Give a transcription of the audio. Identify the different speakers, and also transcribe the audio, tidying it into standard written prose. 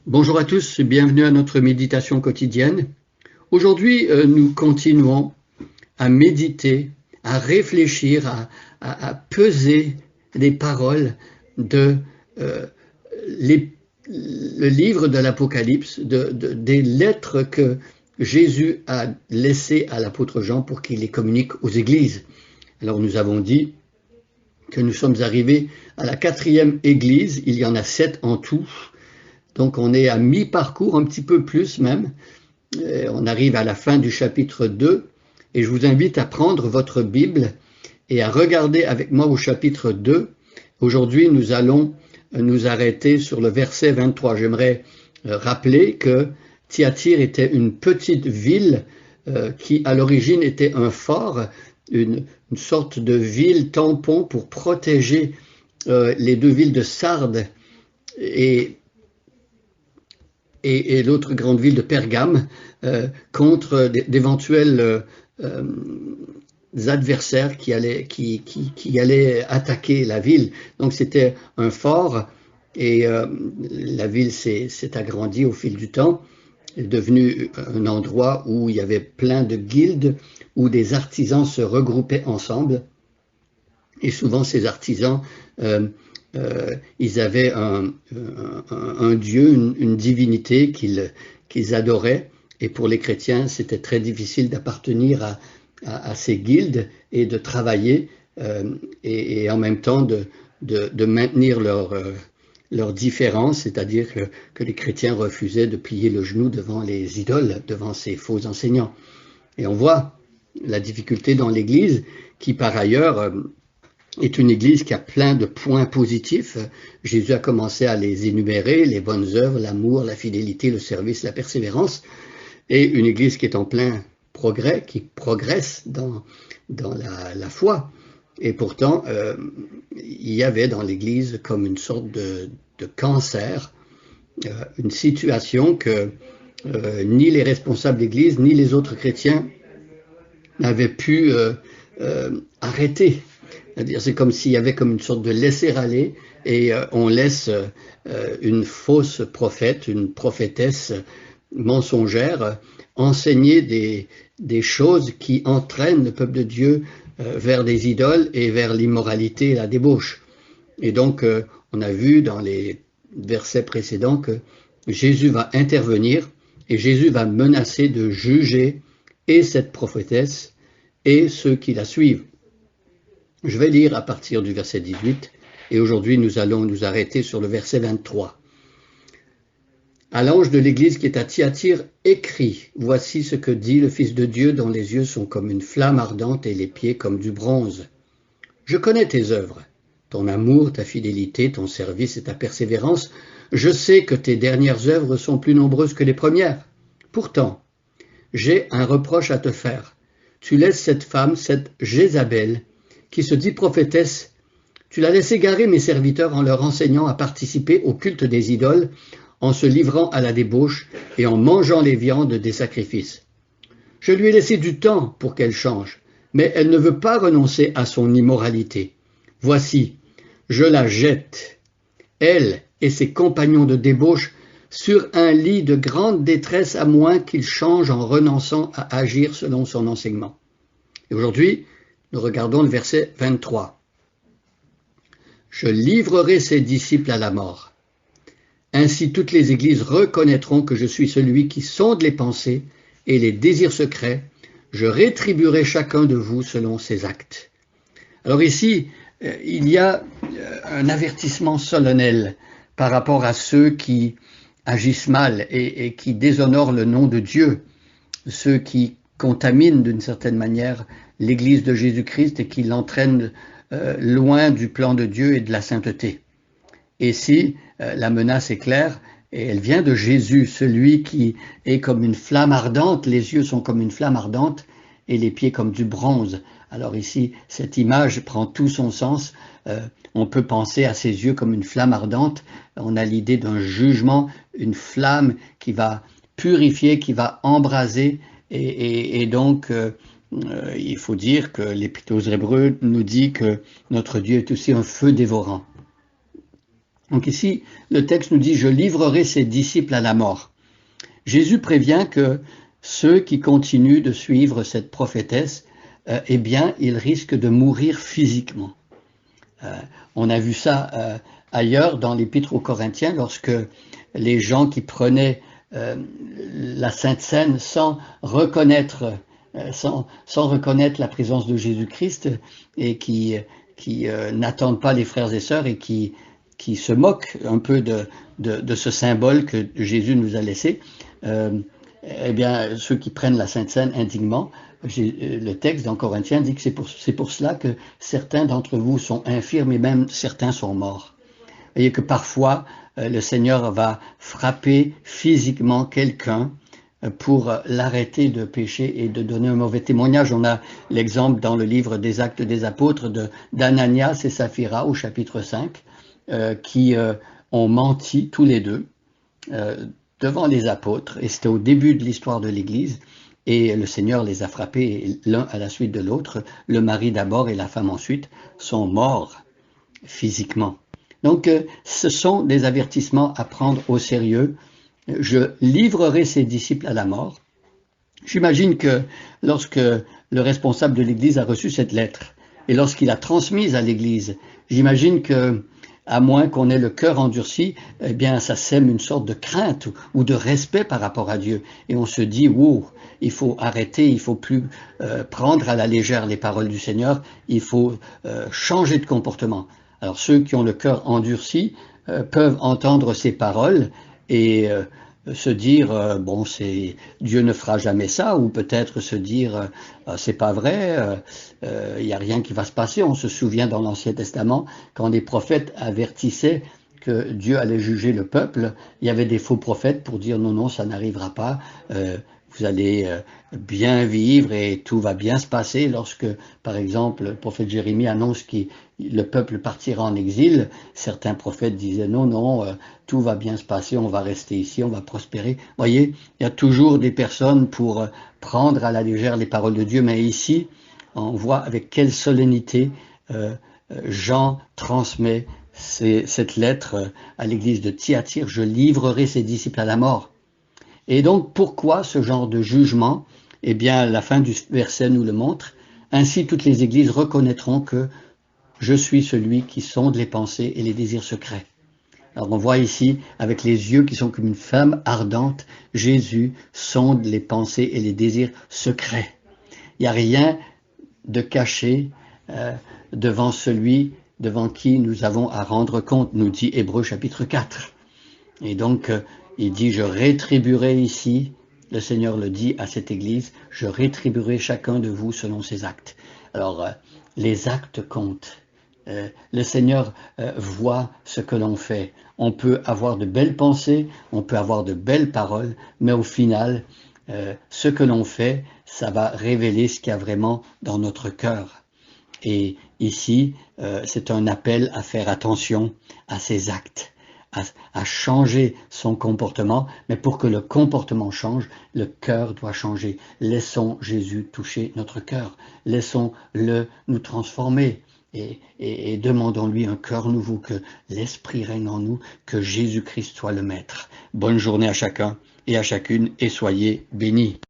Speaker 1: Bonjour à tous, bienvenue à notre méditation quotidienne. Aujourd'hui, nous continuons à méditer, à réfléchir, à peser les paroles de euh, les- le livre de l'Apocalypse, des lettres que Jésus a laissées à l'apôtre Jean pour qu'il les communique aux églises. Alors nous avons dit que nous sommes arrivés à la 4e église, il y en a 7 en tout. Donc on est à mi-parcours, un petit peu plus même. On arrive à la fin du chapitre 2 et je vous invite à prendre votre Bible et à regarder avec moi au chapitre 2. Aujourd'hui, nous allons nous arrêter sur le verset 23. J'aimerais rappeler que Thyatire était une petite ville qui à l'origine était un fort, une sorte de ville tampon pour protéger les deux villes de Sardes et et l'autre grande ville de Pergame contre d'éventuels adversaires qui allaient attaquer la ville. Donc c'était un fort et la ville s'est agrandie au fil du temps, est devenue un endroit où il y avait plein de guildes, où des artisans se regroupaient ensemble. Et souvent ces artisans ils avaient un dieu, une divinité qu'ils adoraient. Et pour les chrétiens, c'était très difficile d'appartenir à ces guildes et de travailler et en même temps de maintenir leur différence, c'est-à-dire que les chrétiens refusaient de plier le genou devant les idoles, devant ces faux enseignants. Et on voit la difficulté dans l'Église qui, par ailleurs, est une église qui a plein de points positifs. Jésus a commencé à les énumérer, les bonnes œuvres, l'amour, la fidélité, le service, la persévérance, et une église qui est en plein progrès, qui progresse dans la foi. Et pourtant, il y avait dans l'église comme une sorte de cancer, une situation que ni les responsables d'église, ni les autres chrétiens n'avaient pu arrêter. C'est-à-dire, c'est comme s'il y avait comme une sorte de laisser-aller et on laisse une fausse prophète, une prophétesse mensongère enseigner des choses qui entraînent le peuple de Dieu vers des idoles et vers l'immoralité et la débauche. Et donc, on a vu dans les versets précédents que Jésus va intervenir et Jésus va menacer de juger et cette prophétesse et ceux qui la suivent. Je vais lire à partir du verset 18 et aujourd'hui nous allons nous arrêter sur le verset 23. À l'ange de l'église qui est à Thyatire, écrit, voici ce que dit le Fils de Dieu dont les yeux sont comme une flamme ardente et les pieds comme du bronze. Je connais tes œuvres, ton amour, ta fidélité, ton service et ta persévérance. Je sais que tes dernières œuvres sont plus nombreuses que les premières. Pourtant, j'ai un reproche à te faire. Tu laisses cette femme, cette Jézabel, qui se dit prophétesse, tu l'as laissé égarer mes serviteurs en leur enseignant à participer au culte des idoles, en se livrant à la débauche et en mangeant les viandes des sacrifices. Je lui ai laissé du temps pour qu'elle change, mais elle ne veut pas renoncer à son immoralité. Voici, je la jette, elle et ses compagnons de débauche, sur un lit de grande détresse à moins qu'il change en renonçant à agir selon son enseignement. Et aujourd'hui, nous regardons le verset 23. Je livrerai ses disciples à la mort. Ainsi toutes les églises reconnaîtront que je suis celui qui sonde les pensées et les désirs secrets. Je rétribuerai chacun de vous selon ses actes. Alors ici, il y a un avertissement solennel par rapport à ceux qui agissent mal et qui déshonorent le nom de Dieu, ceux qui contaminent d'une certaine manière l'Église de Jésus-Christ et qui l'entraînent loin du plan de Dieu et de la sainteté. Et si la menace est claire, et elle vient de Jésus, celui qui est comme une flamme ardente, les yeux sont comme une flamme ardente et les pieds comme du bronze. Alors ici, cette image prend tout son sens. On peut penser à ses yeux comme une flamme ardente. On a l'idée d'un jugement, une flamme qui va purifier, qui va embraser. Et donc, il faut dire que l'Épître aux Hébreux nous dit que notre Dieu est aussi un feu dévorant. Donc ici, le texte nous dit « Je livrerai ses disciples à la mort ». Jésus prévient que ceux qui continuent de suivre cette prophétesse, eh bien, ils risquent de mourir physiquement. On a vu ça ailleurs dans l'Épître aux Corinthiens, lorsque les gens qui prenaient la Sainte Seine sans reconnaître la présence de Jésus-Christ et qui n'attendent pas les frères et sœurs et qui se moquent un peu de ce symbole que Jésus nous a laissé, eh bien, ceux qui prennent la Sainte Seine indignement, le texte dans Corinthiens dit que c'est pour cela que certains d'entre vous sont infirmes et même certains sont morts. Vous voyez que parfois, le Seigneur va frapper physiquement quelqu'un pour l'arrêter de pécher et de donner un mauvais témoignage. On a l'exemple dans le livre des Actes des Apôtres d'Ananias et Saphira au chapitre 5, qui ont menti tous les deux devant les apôtres, et c'était au début de l'histoire de l'Église, et le Seigneur les a frappés l'un à la suite de l'autre. Le mari d'abord et la femme ensuite sont morts physiquement. Donc ce sont des avertissements à prendre au sérieux. Je livrerai ses disciples à la mort. J'imagine que lorsque le responsable de l'Église a reçu cette lettre et lorsqu'il a transmise à l'Église, j'imagine que, à moins qu'on ait le cœur endurci, eh bien, ça sème une sorte de crainte ou de respect par rapport à Dieu. Et on se dit, wow, il faut arrêter, il faut plus prendre à la légère les paroles du Seigneur, il faut changer de comportement. Alors ceux qui ont le cœur endurci peuvent entendre ces paroles et se dire bon, Dieu ne fera jamais ça, ou peut-être se dire c'est pas vrai, il n'y a rien qui va se passer. On se souvient dans l'Ancien Testament quand les prophètes avertissaient que Dieu allait juger le peuple, il y avait des faux prophètes pour dire non, non, ça n'arrivera pas, vous allez bien vivre et tout va bien se passer. Lorsque, par exemple, le prophète Jérémie annonce que le peuple partira en exil, certains prophètes disaient non, non, tout va bien se passer, on va rester ici, on va prospérer. Vous voyez, il y a toujours des personnes pour prendre à la légère les paroles de Dieu, mais ici, on voit avec quelle solennité Jean transmet cette lettre à l'église de Thyatire, « Je livrerai ses disciples à la mort ». Et donc, pourquoi ce genre de jugement? Eh bien, la fin du verset nous le montre. Ainsi, toutes les églises reconnaîtront que je suis celui qui sonde les pensées et les désirs secrets. Alors, on voit ici, avec les yeux qui sont comme une flamme ardente, Jésus sonde les pensées et les désirs secrets. Il n'y a rien de caché devant celui devant qui nous avons à rendre compte, nous dit Hébreux chapitre 4. Et donc, il dit, je rétribuerai ici, le Seigneur le dit à cette église, je rétribuerai chacun de vous selon ses actes. Alors, les actes comptent. Le Seigneur voit ce que l'on fait. On peut avoir de belles pensées, on peut avoir de belles paroles, mais au final, ce que l'on fait, ça va révéler ce qu'il y a vraiment dans notre cœur. Et ici, c'est un appel à faire attention à ces actes. À changer son comportement, mais pour que le comportement change, le cœur doit changer. Laissons Jésus toucher notre cœur, laissons-le nous transformer et demandons-lui un cœur nouveau, que l'Esprit règne en nous, que Jésus-Christ soit le Maître. Bonne journée à chacun et à chacune et soyez bénis.